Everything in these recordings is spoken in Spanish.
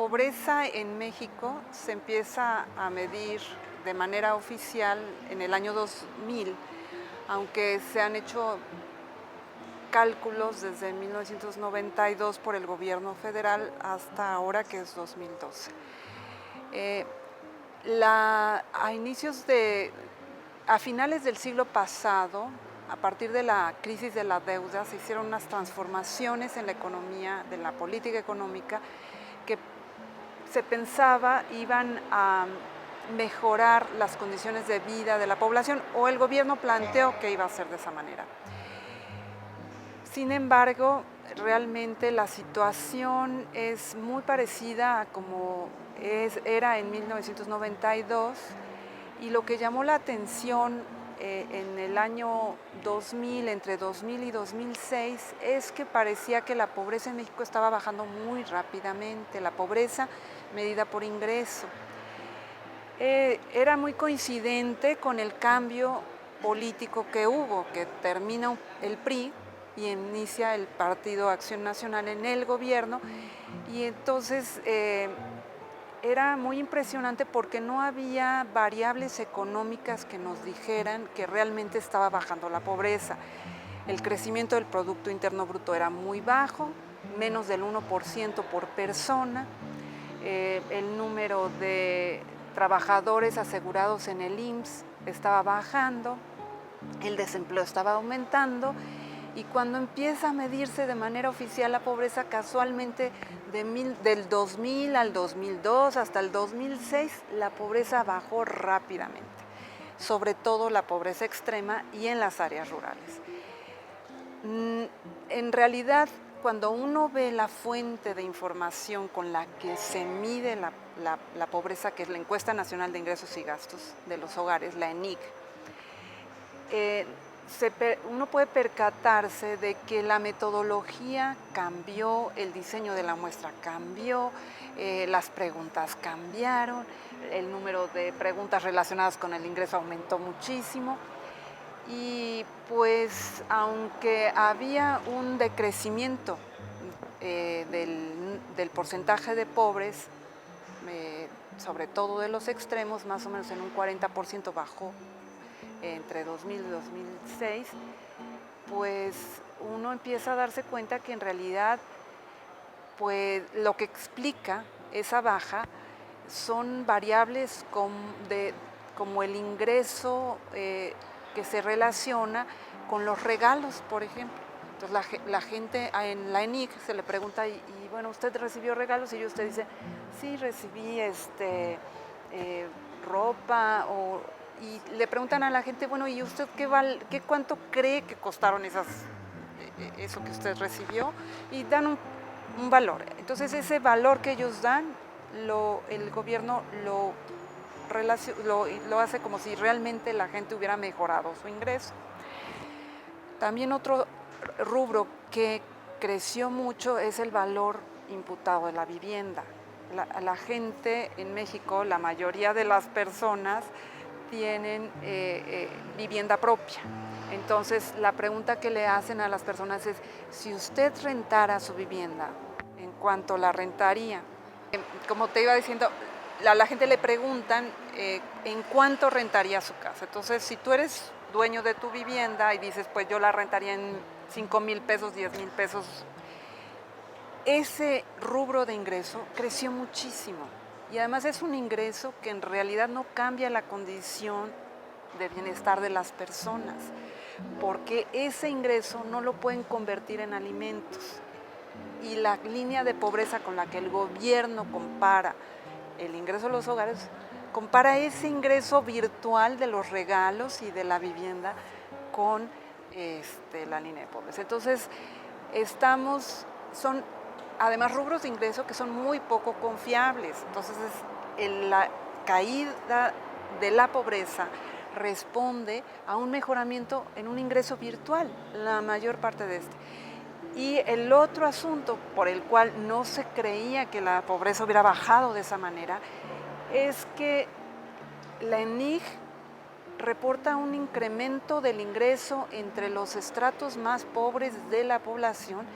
pobreza en México se empieza a medir de manera oficial en el año 2000, aunque se han hecho cálculos desde 1992 por el gobierno federal hasta ahora, que es 2012. Eh, a finales del siglo pasado, a partir de la crisis de la deuda, se hicieron unas transformaciones en la economía, de la política económica, que se pensaba iban a mejorar las condiciones de vida de la población, o el gobierno planteó que iba a ser de esa manera. Sin embargo, realmente la situación es muy parecida a como era en 1992, y lo que llamó la atención en el año 2000, entre 2000 y 2006, es que parecía que la pobreza en México estaba bajando muy rápidamente, la pobreza medida por ingreso. Era muy coincidente con el cambio político que hubo, que termina el PRI y inicia el Partido Acción Nacional en el gobierno, y entonces era muy impresionante porque no había variables económicas que nos dijeran que realmente estaba bajando la pobreza. El crecimiento del Producto Interno Bruto era muy bajo, menos del 1% por persona. El número de trabajadores asegurados en el IMSS estaba bajando, el desempleo estaba aumentando, y cuando empieza a medirse de manera oficial la pobreza, casualmente del 2000 al 2002 hasta el 2006, la pobreza bajó rápidamente, sobre todo la pobreza extrema y en las áreas rurales. En realidad, cuando uno ve la fuente de información con la que se mide la pobreza, que es la Encuesta Nacional de Ingresos y Gastos de los Hogares, la ENIG, uno puede percatarse de que la metodología cambió, el diseño de la muestra cambió, las preguntas cambiaron, el número de preguntas relacionadas con el ingreso aumentó muchísimo, y pues aunque había un decrecimiento del porcentaje de pobres, sobre todo de los extremos, más o menos en un 40% bajó entre 2000 y 2006, pues uno empieza a darse cuenta que en realidad, pues lo que explica esa baja son variables como el ingreso que se relaciona con los regalos, por ejemplo. Entonces la gente en la ENIC se le pregunta, y bueno, ¿usted recibió regalos? Y usted dice, sí, recibí ropa, y le preguntan a la gente, bueno, ¿y usted cuánto cree que costaron eso que usted recibió? Y dan un valor. Entonces ese valor que ellos dan, el gobierno lo hace como si realmente la gente hubiera mejorado su ingreso. También otro rubro que creció mucho es el valor imputado de la vivienda. La gente en México, la mayoría de las personas tienen vivienda propia. Entonces, la pregunta que le hacen a las personas es, si usted rentara su vivienda, ¿en cuánto la rentaría? Como te iba diciendo, a la gente le preguntan en cuánto rentaría su casa. Entonces, si tú eres dueño de tu vivienda y dices, pues yo la rentaría en 5,000 pesos, 10,000 pesos, ese rubro de ingreso creció muchísimo. Y además es un ingreso que en realidad no cambia la condición de bienestar de las personas, porque ese ingreso no lo pueden convertir en alimentos. Y la línea de pobreza con la que el gobierno compara el ingreso de los hogares, compara ese ingreso virtual de los regalos y de la vivienda con la línea de pobreza. Entonces, son además rubros de ingreso que son muy poco confiables. Entonces, la caída de la pobreza responde a un mejoramiento en un ingreso virtual, la mayor parte de este. Y el otro asunto por el cual no se creía que la pobreza hubiera bajado de esa manera es que la ENIG reporta un incremento del ingreso entre los estratos más pobres de la población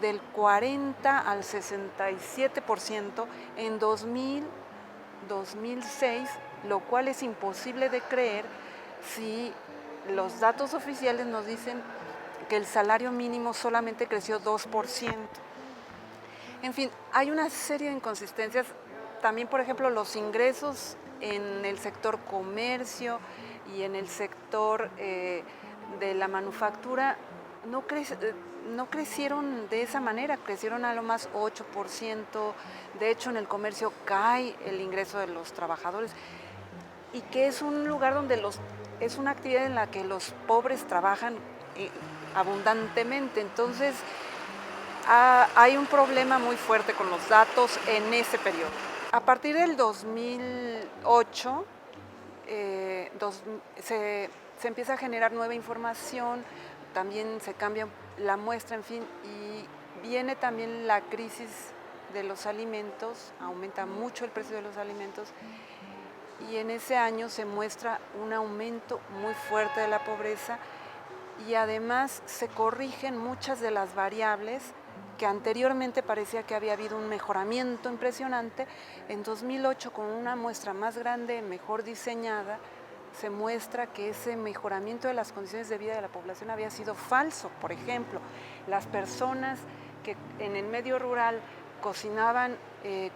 del 40 al 67% en 2006, lo cual es imposible de creer si los datos oficiales nos dicen que el salario mínimo solamente creció 2%. En fin, hay una serie de inconsistencias. También, por ejemplo, los ingresos en el sector comercio y en el sector de la manufactura no, no crecieron de esa manera, crecieron a lo más 8%. De hecho, en el comercio cae el ingreso de los trabajadores, y que es un lugar donde es una actividad en la que los pobres trabajan abundantemente. Entonces, hay un problema muy fuerte con los datos en ese periodo. A partir del 2008 se empieza a generar nueva información, también se cambia la muestra, en fin, y viene también la crisis de los alimentos, aumenta mucho el precio de los alimentos, y en ese año se muestra un aumento muy fuerte de la pobreza, y además se corrigen muchas de las variables que anteriormente parecía que había habido un mejoramiento impresionante. En 2008, con una muestra más grande, mejor diseñada, se muestra que ese mejoramiento de las condiciones de vida de la población había sido falso. Por ejemplo, las personas que en el medio rural cocinaban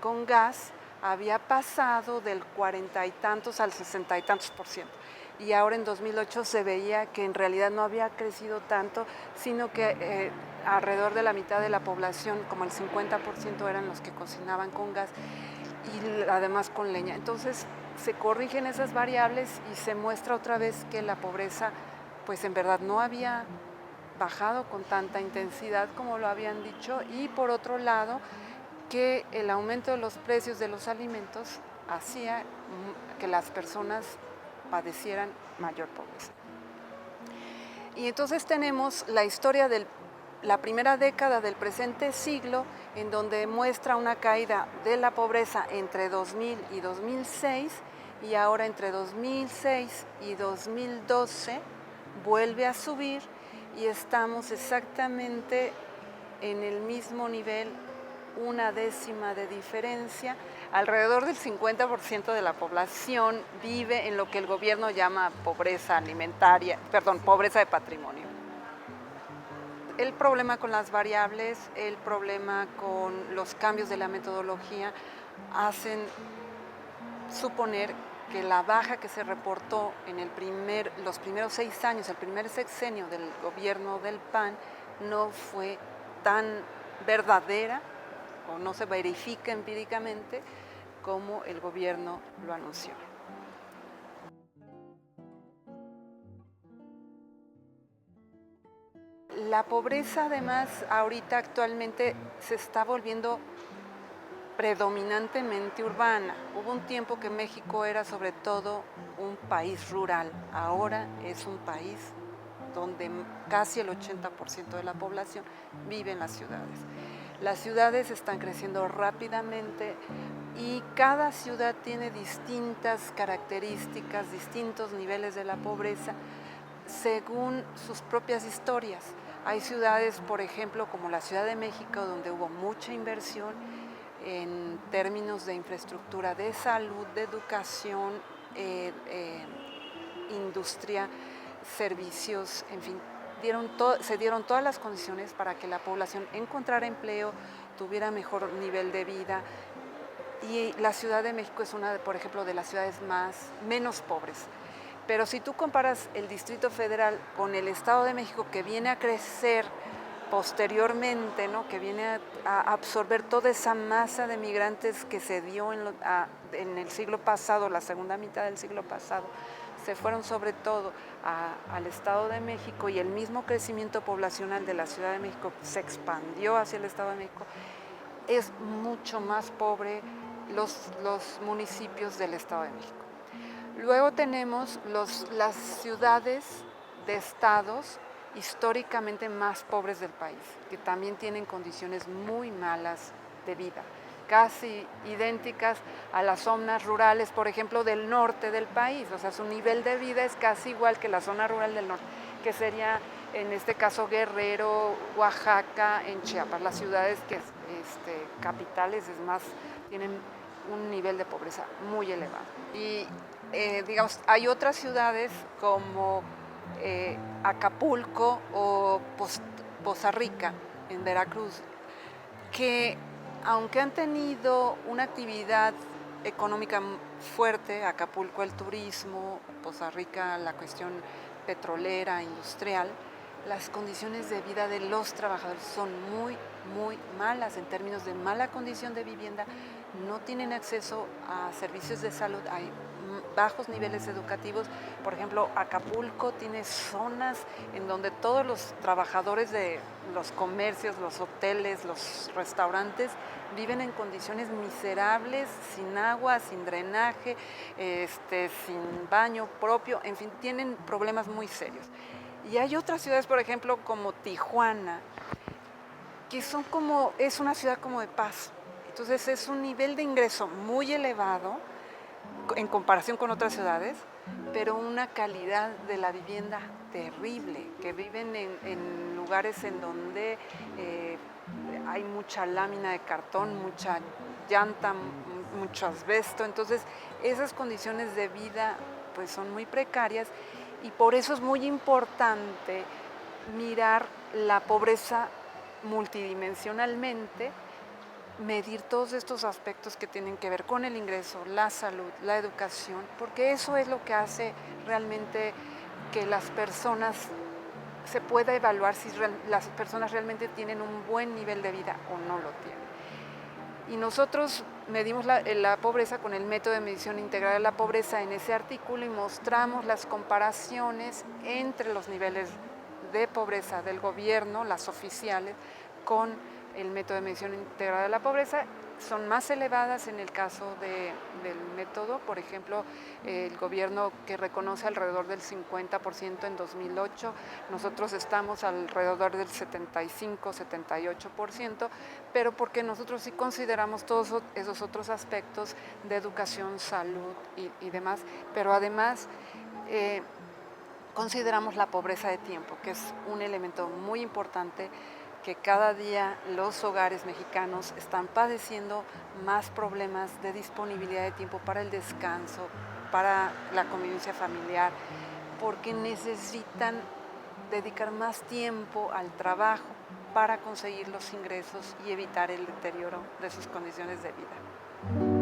con gas había pasado del 40 y tantos al 60 y tantos %. Y ahora en 2008 se veía que en realidad no había crecido tanto, sino que alrededor de la mitad de la población, como el 50%, eran los que cocinaban con gas y además con leña. Entonces se corrigen esas variables y se muestra otra vez que la pobreza, pues en verdad no había bajado con tanta intensidad como lo habían dicho, y por otro lado, que el aumento de los precios de los alimentos hacía que las personas padecieran mayor pobreza. Y entonces tenemos la historia de la primera década del presente siglo, en donde muestra una caída de la pobreza entre 2000 y 2006, y ahora entre 2006 y 2012 vuelve a subir, y estamos exactamente en el mismo nivel, una décima de diferencia. Alrededor del 50% de la población vive en lo que el gobierno llama pobreza alimentaria, pobreza de patrimonio. El problema con las variables, el problema con los cambios de la metodología hacen suponer que la baja que se reportó en los primeros 6 años, el primer sexenio del gobierno del PAN, no fue tan verdadera o no se verifica empíricamente como el gobierno lo anunció. La pobreza, además, ahorita actualmente se está volviendo predominantemente urbana. Hubo un tiempo que México era sobre todo un país rural, ahora es un país donde casi el 80% de la población vive en las ciudades. Las ciudades están creciendo rápidamente y cada ciudad tiene distintas características, distintos niveles de la pobreza según sus propias historias. Hay ciudades, por ejemplo, como la Ciudad de México, donde hubo mucha inversión en términos de infraestructura, de salud, de educación, industria, servicios, en fin, se dieron todas las condiciones para que la población encontrara empleo, tuviera mejor nivel de vida, y la Ciudad de México es una, por ejemplo, de las ciudades menos pobres. Pero si tú comparas el Distrito Federal con el Estado de México, que viene a crecer posteriormente, ¿no?, que viene a absorber toda esa masa de migrantes que se dio en el siglo pasado, la segunda mitad del siglo pasado, se fueron sobre todo al Estado de México, y el mismo crecimiento poblacional de la Ciudad de México se expandió hacia el Estado de México. Es mucho más pobre los municipios del Estado de México. Luego tenemos las ciudades de estados históricamente más pobres del país, que también tienen condiciones muy malas de vida. casi idénticas a las zonas rurales, por ejemplo, del norte del país. O sea, su nivel de vida es casi igual que la zona rural del norte, que sería en este caso Guerrero, Oaxaca, en Chiapas. Las ciudades que capitales es más, tienen un nivel de pobreza muy elevado. Y digamos, hay otras ciudades como Acapulco o Poza Rica en Veracruz, que aunque han tenido una actividad económica fuerte, Acapulco el turismo, Poza Rica la cuestión petrolera, industrial, las condiciones de vida de los trabajadores son muy, muy malas en términos de mala condición de vivienda, no tienen acceso a servicios de salud, hay bajos niveles educativos. Por ejemplo, Acapulco tiene zonas en donde todos los trabajadores de los comercios, los hoteles, los restaurantes viven en condiciones miserables, sin agua, sin drenaje, sin baño propio, en fin, tienen problemas muy serios. Y hay otras ciudades, por ejemplo, como Tijuana, que es una ciudad como de paso. Entonces es un nivel de ingreso muy elevado en comparación con otras ciudades, pero una calidad de la vivienda terrible, que viven en lugares en donde hay mucha lámina de cartón, mucha llanta, mucho asbesto. Entonces esas condiciones de vida pues son muy precarias y por eso es muy importante mirar la pobreza multidimensionalmente, medir todos estos aspectos que tienen que ver con el ingreso, la salud, la educación, porque eso es lo que hace realmente que las personas se pueda evaluar si las personas realmente tienen un buen nivel de vida o no lo tienen. Y nosotros medimos la pobreza con el método de medición integral de la pobreza en ese artículo y mostramos las comparaciones entre los niveles de pobreza del gobierno, las oficiales, con el método de medición integral de la pobreza. Son más elevadas en el caso del método, por ejemplo, el gobierno que reconoce alrededor del 50% en 2008, nosotros estamos alrededor del 75-78%, pero porque nosotros sí consideramos todos esos otros aspectos de educación, salud y demás, pero además consideramos la pobreza de tiempo, que es un elemento muy importante, que cada día los hogares mexicanos están padeciendo más problemas de disponibilidad de tiempo para el descanso, para la convivencia familiar, porque necesitan dedicar más tiempo al trabajo para conseguir los ingresos y evitar el deterioro de sus condiciones de vida.